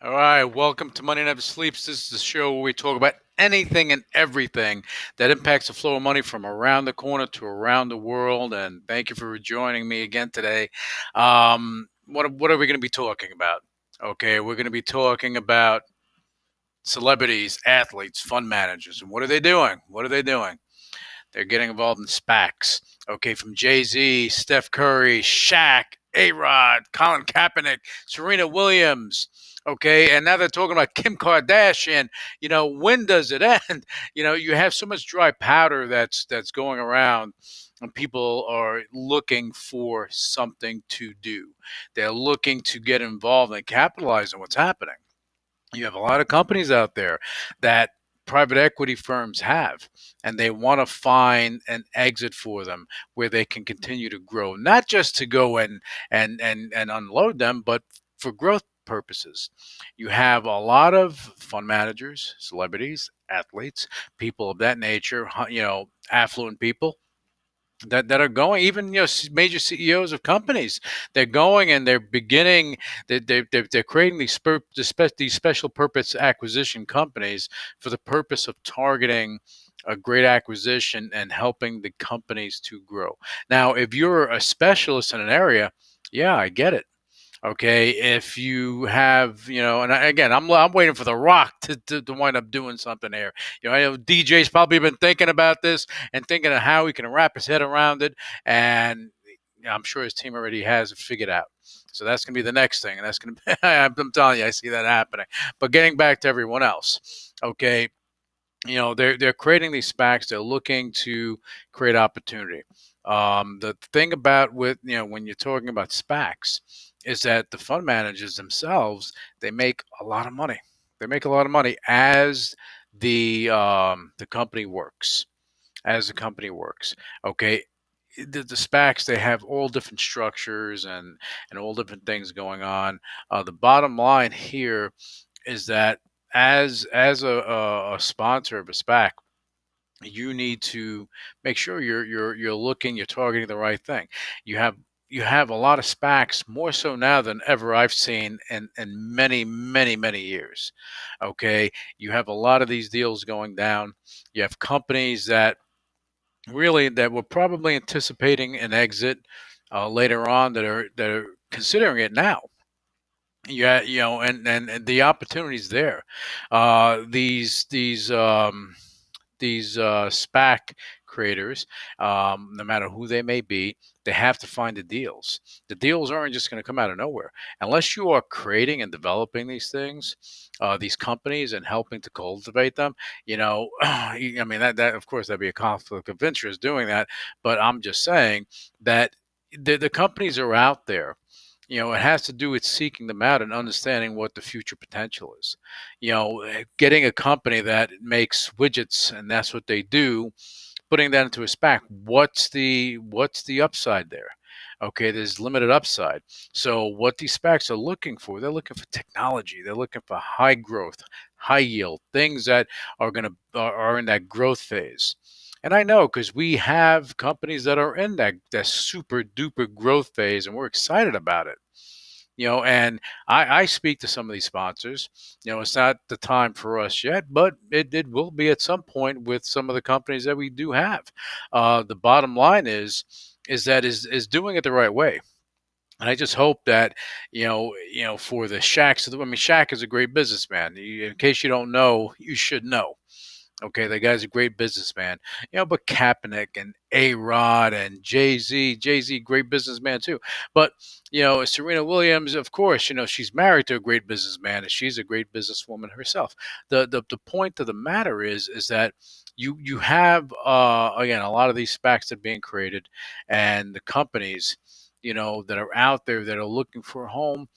All right, welcome to Money Never Sleeps. This is the show where we talk about anything and everything that impacts the flow of money from around the corner to around the world. And thank you for joining me again today. What are we going to be talking about? Okay, we're going to be talking about celebrities, athletes, fund managers, and what are they doing? What are they doing? They're getting involved in SPACs. Okay, from Jay Z, Steph Curry, Shaq, A Rod, Colin Kaepernick, Serena Williams. Okay, and now they're talking about Kim Kardashian. When does it end? You have so much dry powder that's going around, and people are looking for something to do. They're looking to get involved and capitalize on what's happening. You have a lot of companies out there that private equity firms have, and they want to find an exit for them where they can continue to grow, not just to go and unload them, but for growth purposes. You have a lot of fund managers, celebrities, athletes, people of that nature, affluent people that are going, even major CEOs of companies. They're going and they're beginning. They're creating these special purpose acquisition companies for the purpose of targeting a great acquisition and helping the companies to grow. Now, if you're a specialist in an area, yeah, I get it. Okay, if you have, and again, I'm waiting for The Rock to wind up doing something here. I know DJ's probably been thinking about this and thinking of how he can wrap his head around it, and I'm sure his team already has it figured out. So that's going to be the next thing, and that's going to be, I'm telling you, I see that happening. But getting back to everyone else, okay, they're creating these SPACs. They're looking to create opportunity. The thing about with when you're talking about SPACs is that the fund managers themselves, they make a lot of money. They make a lot of money as the company works. As the company works, okay. The SPACs, they have all different structures and all different things going on. The bottom line here is that as a sponsor of a SPAC, you need to make sure you're targeting the right thing. You have you have a lot of SPACs, more so now than ever I've seen in many years. Okay, you have a lot of these deals going down. You have companies that were probably anticipating an exit later on that are considering it now. Yeah, and the opportunities there. These SPAC creators, no matter who they may be, they have to find the deals. The deals aren't just going to come out of nowhere unless you are creating and developing these things, these companies, and helping to cultivate them. I mean that of course that'd be a conflict of interest doing that, but I'm just saying that the companies are out there. It has to do with seeking them out and understanding what the future potential is. Getting a company that makes widgets and that's what they do, putting that into a SPAC. What's the upside there? Okay, there's limited upside. So what these SPACs are looking for, they're looking for technology. They're looking for high growth, high yield, things that are in that growth phase. And I know because we have companies that are in that super duper growth phase, and we're excited about it. And I speak to some of these sponsors. It's not the time for us yet, but it will be at some point with some of the companies that we do have. The bottom line is doing it the right way. And I just hope that for the Shaqs. I mean, Shaq is a great businessman. In case you don't know, you should know. Okay, the guy's a great businessman. But Kaepernick and A Rod and Jay Z, great businessman too. But Serena Williams, of course, she's married to a great businessman, and she's a great businesswoman herself. The point of the matter is that you have again a lot of these SPACs that are being created, and the companies that are out there that are looking for a home.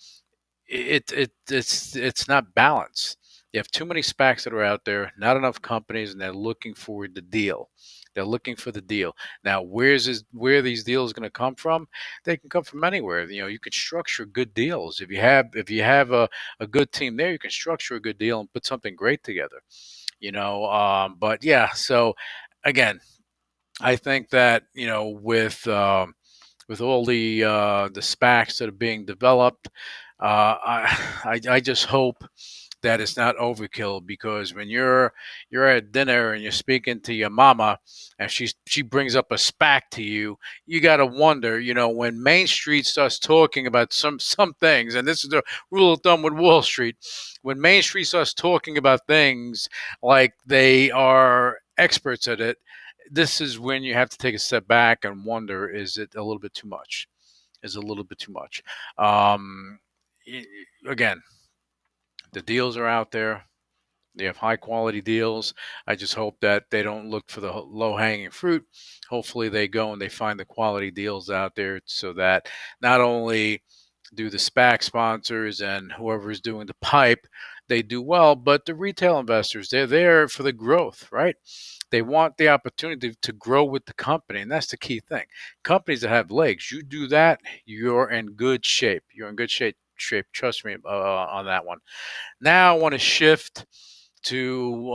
It's not balanced. You have too many SPACs that are out there, not enough companies, and they're looking for the deal. They're looking for the deal. Now, where these deals going to come from? They can come from anywhere. You can structure good deals. If you have a good team there, you can structure a good deal and put something great together. But yeah, so again, I think that with all the SPACs that are being developed. I just hope that it's not overkill, because when you're at dinner and you're speaking to your mama and she brings up a SPAC to you, you got to wonder, when Main Street starts talking about some things, and this is the rule of thumb with Wall Street, when Main Street starts talking about things like they are experts at it, this is when you have to take a step back and wonder, is it a little bit too much? Is a little bit too much. Um, Again, the deals are out there. They have high quality deals. I just hope that they don't look for the low hanging fruit. Hopefully, they go and they find the quality deals out there, so that not only do the SPAC sponsors and whoever's doing the pipe, they do well, but the retail investors, they're there for the growth, right? They want the opportunity to grow with the company, and that's the key thing. Companies that have legs, you do that, you're in good shape. You're in good shape. Trust me on that one. Now I want to shift to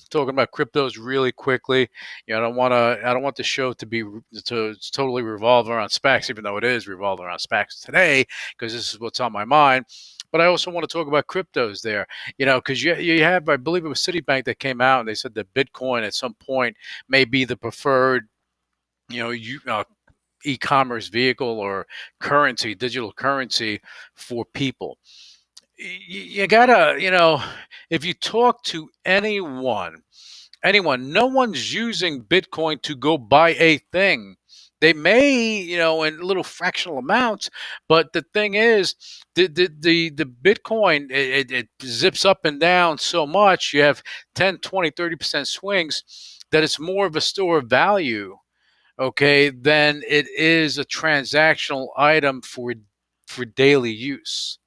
talking about cryptos really quickly. I don't want the show to totally revolve around SPACs, even though it is revolving around SPACs today, because this is what's on my mind. But I also want to talk about cryptos there, because you have, I believe it was Citibank that came out and they said that Bitcoin at some point may be the preferred, e-commerce vehicle or currency, digital currency for people. You gotta, if you talk to anyone, no one's using Bitcoin to go buy a thing. They may, in little fractional amounts, but the thing is, the Bitcoin, it zips up and down so much. You have 10, 20, 30% swings, that it's more of a store of value, okay, than it is a transactional item for daily use.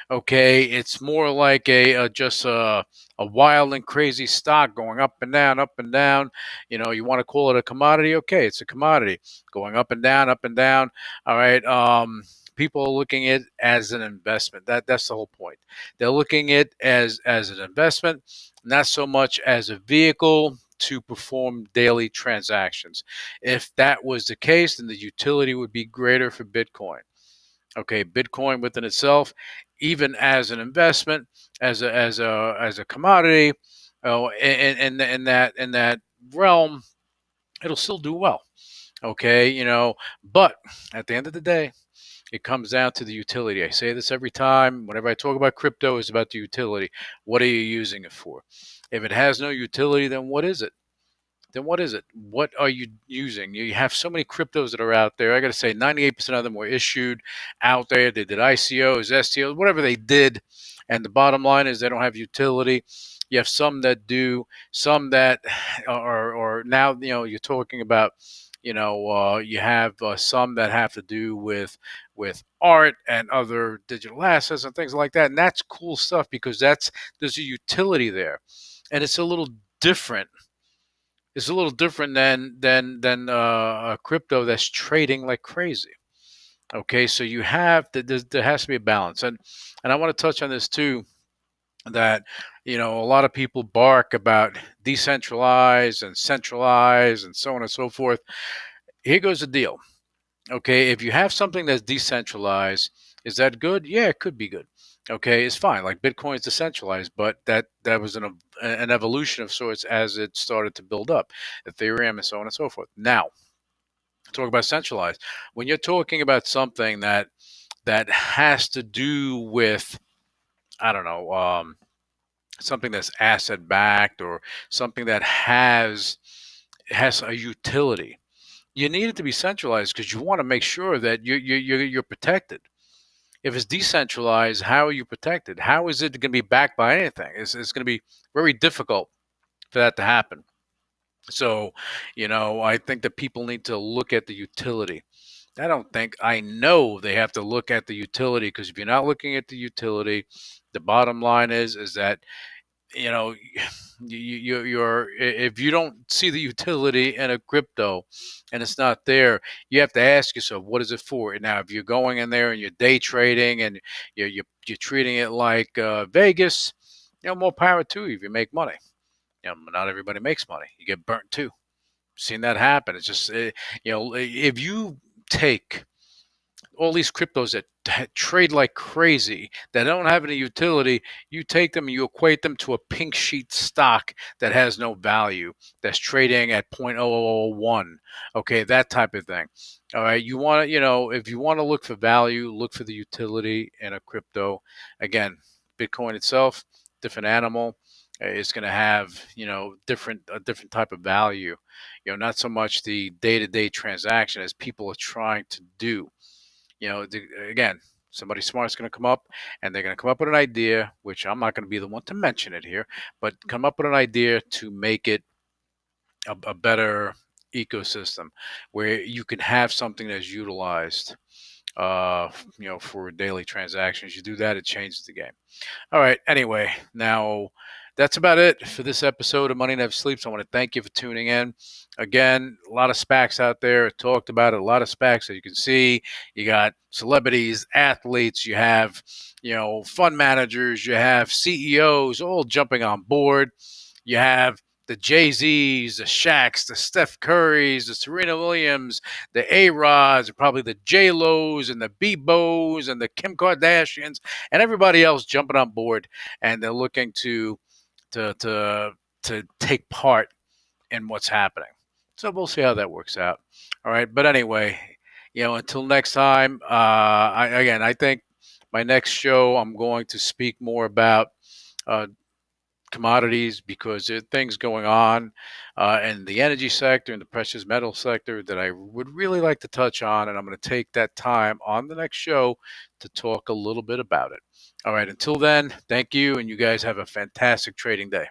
Okay, it's more like just a wild and crazy stock going up and down, up and down. You want to call it a commodity? Okay, it's a commodity going up and down, up and down. All right. People are looking at it as an investment. That's the whole point. They're looking at it as an investment, not so much as a vehicle to perform daily transactions. If that was the case, then the utility would be greater for Bitcoin. Okay, Bitcoin within itself, even as an investment, as a commodity, in that realm, it'll still do well. Okay, but at the end of the day, it comes down to the utility. I say this every time. Whenever I talk about crypto, it's about the utility. What are you using it for? If it has no utility, then what is it? Then what is it? What are you using? You have so many cryptos that are out there. I got to say, 98% of them were issued out there. They did ICOs, STOs, whatever they did. And the bottom line is they don't have utility. You have some that do, some that or now, you're talking about, you have some that have to do with art and other digital assets and things like that. And that's cool stuff, because there's a utility there. And different it's a little different than a crypto that's trading like crazy. Okay, so there has to be a balance, and I want to touch on this too. That a lot of people bark about decentralized and centralized and so on and so forth. Here goes the deal. Okay, if you have something that's decentralized, is that good? Yeah, it could be good. Okay, it's fine. Like Bitcoin is decentralized, but that was an evolution of sorts as it started to build up, Ethereum and so on and so forth. Now, talk about centralized. When you're talking about something that has to do with, I don't know, something that's asset backed, or something that has a utility, you need it to be centralized, because you want to make sure that you're protected. If it's decentralized, how are you protected? How is it going to be backed by anything? It's going to be very difficult for that to happen. So, I think that people need to look at the utility. I know they have to look at the utility, because if you're not looking at the utility, the bottom line is that, you know you're if you don't see the utility in a crypto and it's not there, you have to ask yourself, what is it for? Now, if you're going in there and you're day trading and you're treating it like Vegas, more power to you if you make money. Not everybody makes money. You get burnt too. Seen that happen. It's just if you take all these cryptos that trade like crazy, that don't have any utility, you take them, you equate them to a pink sheet stock that has no value, that's trading at 0.0001. Okay, that type of thing. All right, you want to, if you want to look for value, look for the utility in a crypto. Again, Bitcoin itself, different animal. It's going to have, different a different type of value. Not so much the day-to-day transaction as people are trying to do. Again, somebody smart is going to come up and they're going to come up with an idea, which I'm not going to be the one to mention it here, but come up with an idea to make it a better ecosystem where you can have something that's utilized, for daily transactions. You do that, it changes the game. All right. Anyway, now that's about it for this episode of Money Never Sleeps. I want to thank you for tuning in. Again, a lot of SPACs out there. I talked about it. A lot of SPACs that you can see. You got celebrities, athletes. You have, fund managers. You have CEOs all jumping on board. You have the Jay-Z's, the Shaqs, the Steph Currys, the Serena Williams, the A-Rods, probably the J-Los and the Bebos and the Kim Kardashians and everybody else jumping on board, and they're looking to to to take part in what's happening. So we'll see how that works out. All right, but anyway, until next time. I think my next show I'm going to speak more about uh, commodities because there are things going on in the energy sector and the precious metal sector that I would really like to touch on. And I'm going to take that time on the next show to talk a little bit about it. All right. Until then, thank you. And you guys have a fantastic trading day.